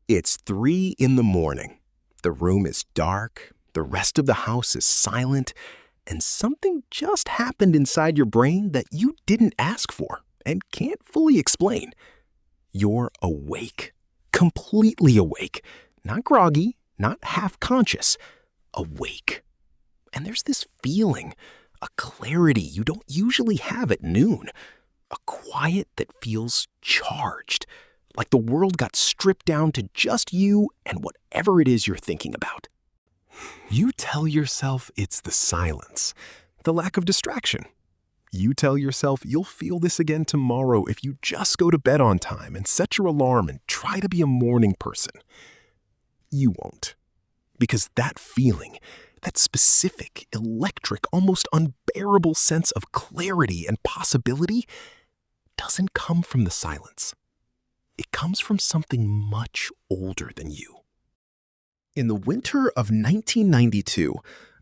It's 3 in the morning. The room is dark, the rest of the house is silent, and something just happened inside your brain that you didn't ask for and can't fully explain. You're awake, completely awake, not groggy, not half-conscious, awake. And there's this feeling, a clarity you don't usually have at noon, a quiet that feels charged, like the world got stripped down to just you and whatever it is you're thinking about. You tell yourself it's the silence, the lack of distraction. You tell yourself you'll feel this again tomorrow if you just go to bed on time and set your alarm and try to be a morning person. You won't. Because that feeling, that specific, electric, almost unbearable sense of clarity and possibility doesn't come from the silence. It comes from something much older than you. In the winter of 1992,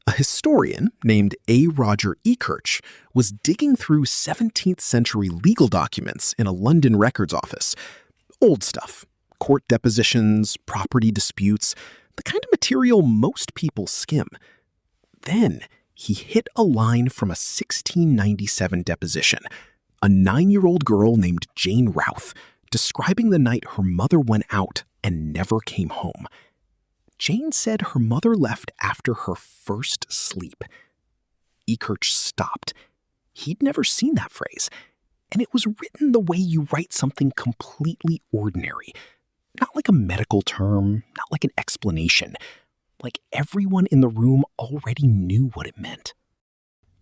a historian named A. Roger Ekirch was digging through 17th century legal documents in a London records office. Old stuff, court depositions, property disputes, the kind of material most people skim. Then he hit a line from a 1697 deposition, a 9-year-old girl named Jane Routh, describing the night her mother went out and never came home. Jane said her mother left after her first sleep. Ekirch stopped. He'd never seen that phrase, and it was written the way you write something completely ordinary. Not like a medical term, not like an explanation. Like everyone in the room already knew what it meant.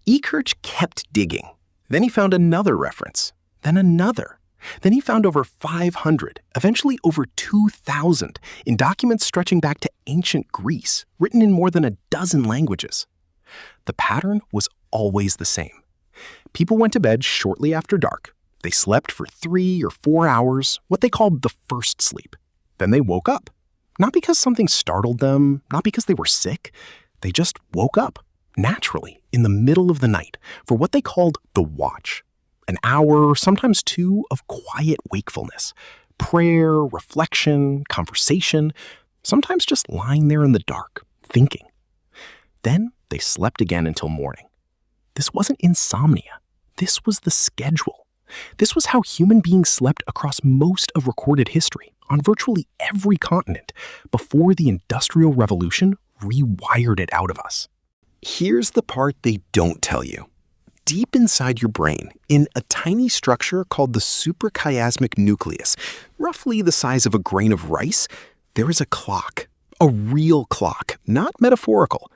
Ekirch kept digging. Then he found another reference, then another. Then he found over 500, eventually over 2,000, in documents stretching back to ancient Greece, written in more than a dozen languages. The pattern was always the same. People went to bed shortly after dark. They slept for 3 or 4 hours, what they called the first sleep. Then they woke up. Not because something startled them, not because they were sick. They just woke up, naturally, in the middle of the night, for what they called the watch. An hour, sometimes 2, of quiet wakefulness. Prayer, reflection, conversation, sometimes just lying there in the dark, thinking. Then they slept again until morning. This wasn't insomnia. This was the schedule. This was how human beings slept across most of recorded history, on virtually every continent, before the Industrial Revolution rewired it out of us. Here's the part they don't tell you. Deep inside your brain, in a tiny structure called the suprachiasmatic nucleus, roughly the size of a grain of rice, there is a clock. A real clock, not metaphorical.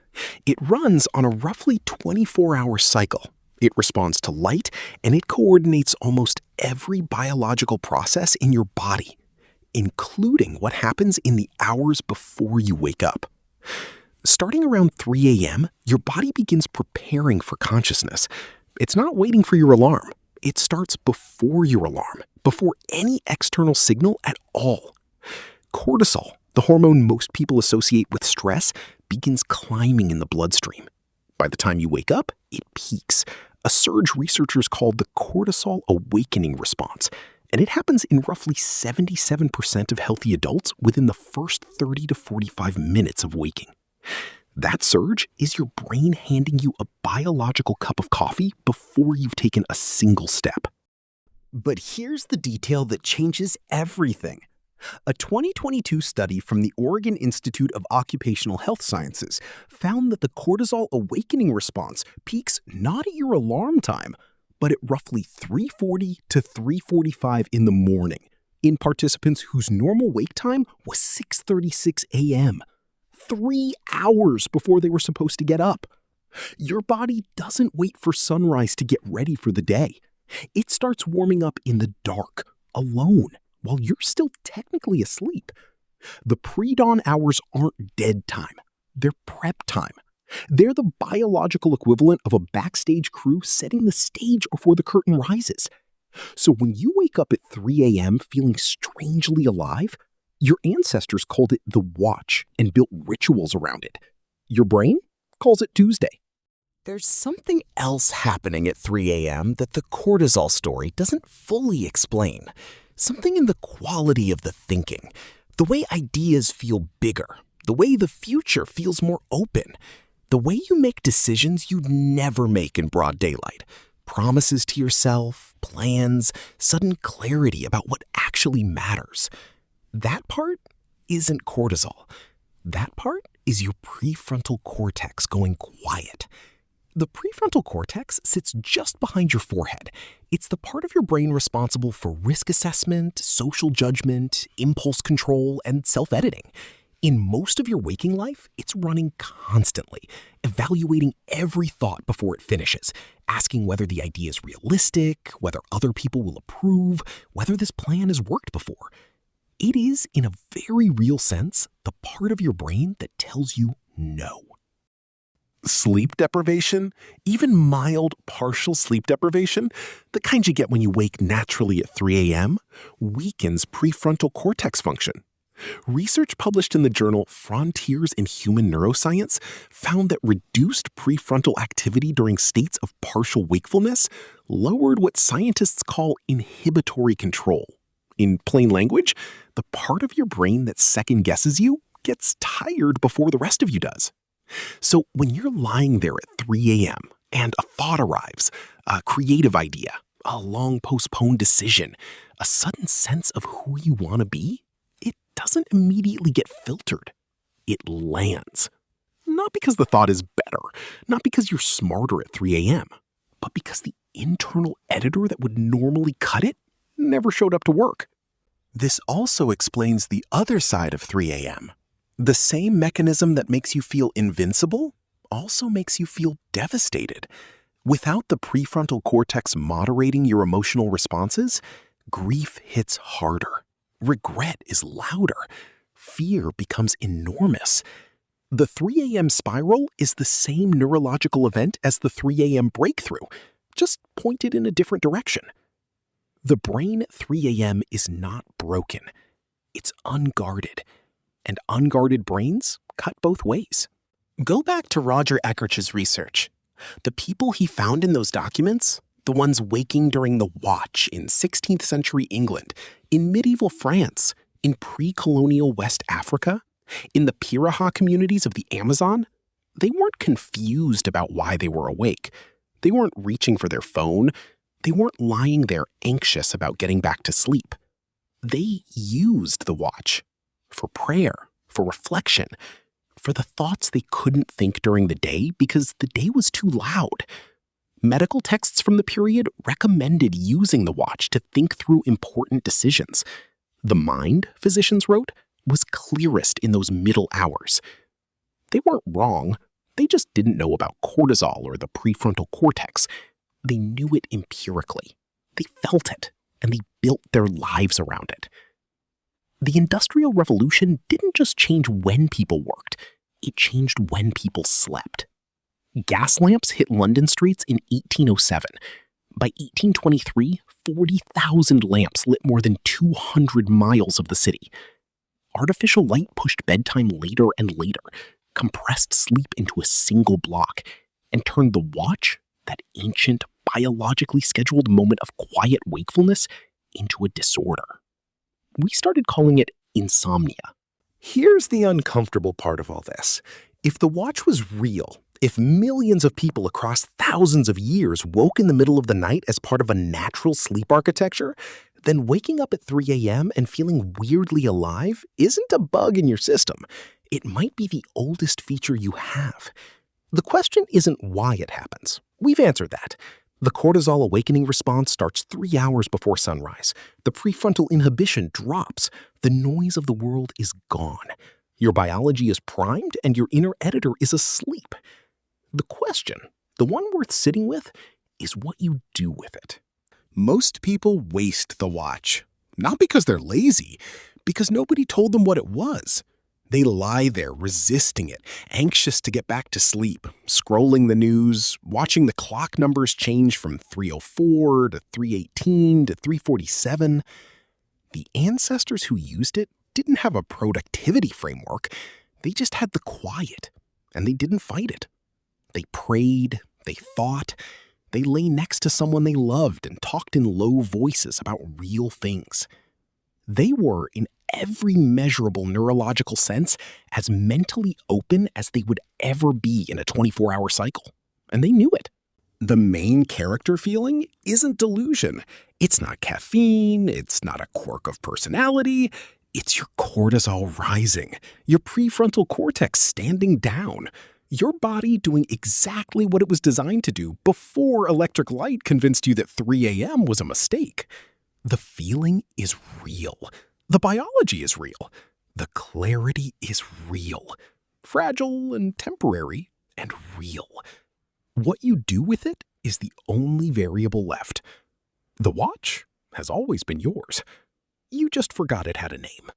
It runs on a roughly 24-hour cycle. It responds to light, and it coordinates almost every biological process in your body, including what happens in the hours before you wake up. Starting around 3 a.m., your body begins preparing for consciousness. It's not waiting for your alarm. It starts before your alarm, before any external signal at all. Cortisol, the hormone most people associate with stress, begins climbing in the bloodstream. By the time you wake up, it peaks, a surge researchers call the cortisol awakening response, and it happens in roughly 77% of healthy adults within the first 30 to 45 minutes of waking. That surge is your brain handing you a biological cup of coffee before you've taken a single step. But here's the detail that changes everything. A 2022 study from the Oregon Institute of Occupational Health Sciences found that the cortisol awakening response peaks not at your alarm time, but at roughly 3:40 to 3:45 in the morning in participants whose normal wake time was 6:36 a.m., 3 hours before they were supposed to get up. Your body doesn't wait for sunrise to get ready for the day. It starts warming up in the dark, alone, while you're still technically asleep. The pre-dawn hours aren't dead time. They're prep time. They're the biological equivalent of a backstage crew setting the stage before the curtain rises. So when you wake up at 3 a.m. feeling strangely alive, your ancestors called it the watch and built rituals around it. Your brain calls it Tuesday. There's something else happening at 3 a.m. that the cortisol story doesn't fully explain. Something in the quality of the thinking, The way ideas feel bigger, the way the future feels more open, the way you make decisions you'd never make in broad daylight. Promises to yourself, plans, sudden clarity about what actually matters. That part isn't cortisol. That part is your prefrontal cortex going quiet. The prefrontal cortex sits just behind your forehead. It's the part of your brain responsible for risk assessment, social judgment, impulse control, and self-editing. In most of your waking life, it's running constantly, evaluating every thought before it finishes, asking whether the idea is realistic, whether other people will approve, whether this plan has worked before. It is, in a very real sense, the part of your brain that tells you no. Sleep deprivation, even mild partial sleep deprivation, the kind you get when you wake naturally at 3 a.m., weakens prefrontal cortex function. Research published in the journal Frontiers in Human Neuroscience found that reduced prefrontal activity during states of partial wakefulness lowered what scientists call inhibitory control. In plain language, the part of your brain that second-guesses you gets tired before the rest of you does. So when you're lying there at 3 a.m. and a thought arrives, a creative idea, a long postponed decision, a sudden sense of who you want to be, it doesn't immediately get filtered. It lands. Not because the thought is better, not because you're smarter at 3 a.m., but because the internal editor that would normally cut it never showed up to work. This also explains the other side of 3 a.m. The same mechanism that makes you feel invincible also makes you feel devastated. Without the prefrontal cortex moderating your emotional responses, grief hits harder. Regret is louder. Fear becomes enormous. The 3 a.m. spiral is the same neurological event as the 3 a.m. breakthrough, just pointed in a different direction. The brain at 3 a.m. is not broken. It's unguarded. And unguarded brains cut both ways. Go back to Roger Eckert's research. The people he found in those documents, the ones waking during the Watch in 16th century England, in medieval France, in pre-colonial West Africa, in the Piraha communities of the Amazon, they weren't confused about why they were awake. They weren't reaching for their phone. They weren't lying there anxious about getting back to sleep. They used the Watch for prayer, for reflection, for the thoughts they couldn't think during the day because the day was too loud. Medical texts from the period recommended using the Watch to think through important decisions. The mind, physicians wrote, was clearest in those middle hours. They weren't wrong. They just didn't know about cortisol or the prefrontal cortex. They knew it empirically. They felt it, and they built their lives around it. The Industrial Revolution didn't just change when people worked, it changed when people slept. Gas lamps hit London streets in 1807. By 1823, 40,000 lamps lit more than 200 miles of the city. Artificial light pushed bedtime later and later, compressed sleep into a single block, and turned the Watch, that ancient, biologically scheduled moment of quiet wakefulness, into a disorder. We started calling it insomnia. Here's the uncomfortable part of all this. If the Watch was real, if millions of people across thousands of years woke in the middle of the night as part of a natural sleep architecture, then waking up at 3 a.m. and feeling weirdly alive isn't a bug in your system. It might be the oldest feature you have. The question isn't why it happens. We've answered that. The cortisol awakening response starts 3 hours before sunrise. The prefrontal inhibition drops. The noise of the world is gone. Your biology is primed and your inner editor is asleep. The question, the one worth sitting with, is what you do with it. Most people waste the Watch, not because they're lazy, because nobody told them what it was. They lie there resisting it, anxious to get back to sleep, scrolling the news, watching the clock numbers change from 3:04 to 3:18 to 3:47. The ancestors who used it didn't have a productivity framework. They just had the quiet, and they didn't fight it. They prayed, they thought, they lay next to someone they loved and talked in low voices about real things. They were, in every measurable neurological sense as mentally open as they would ever be in a 24-hour cycle. And they knew it. The main character feeling isn't delusion. It's not caffeine. It's not a quirk of personality. It's your cortisol rising, your prefrontal cortex standing down, your body doing exactly what it was designed to do before electric light convinced you that 3 a.m. was a mistake. The feeling is real. The biology is real. The clarity is real. Fragile and temporary and real. What you do with it is the only variable left. The watch has always been yours. You just forgot it had a name.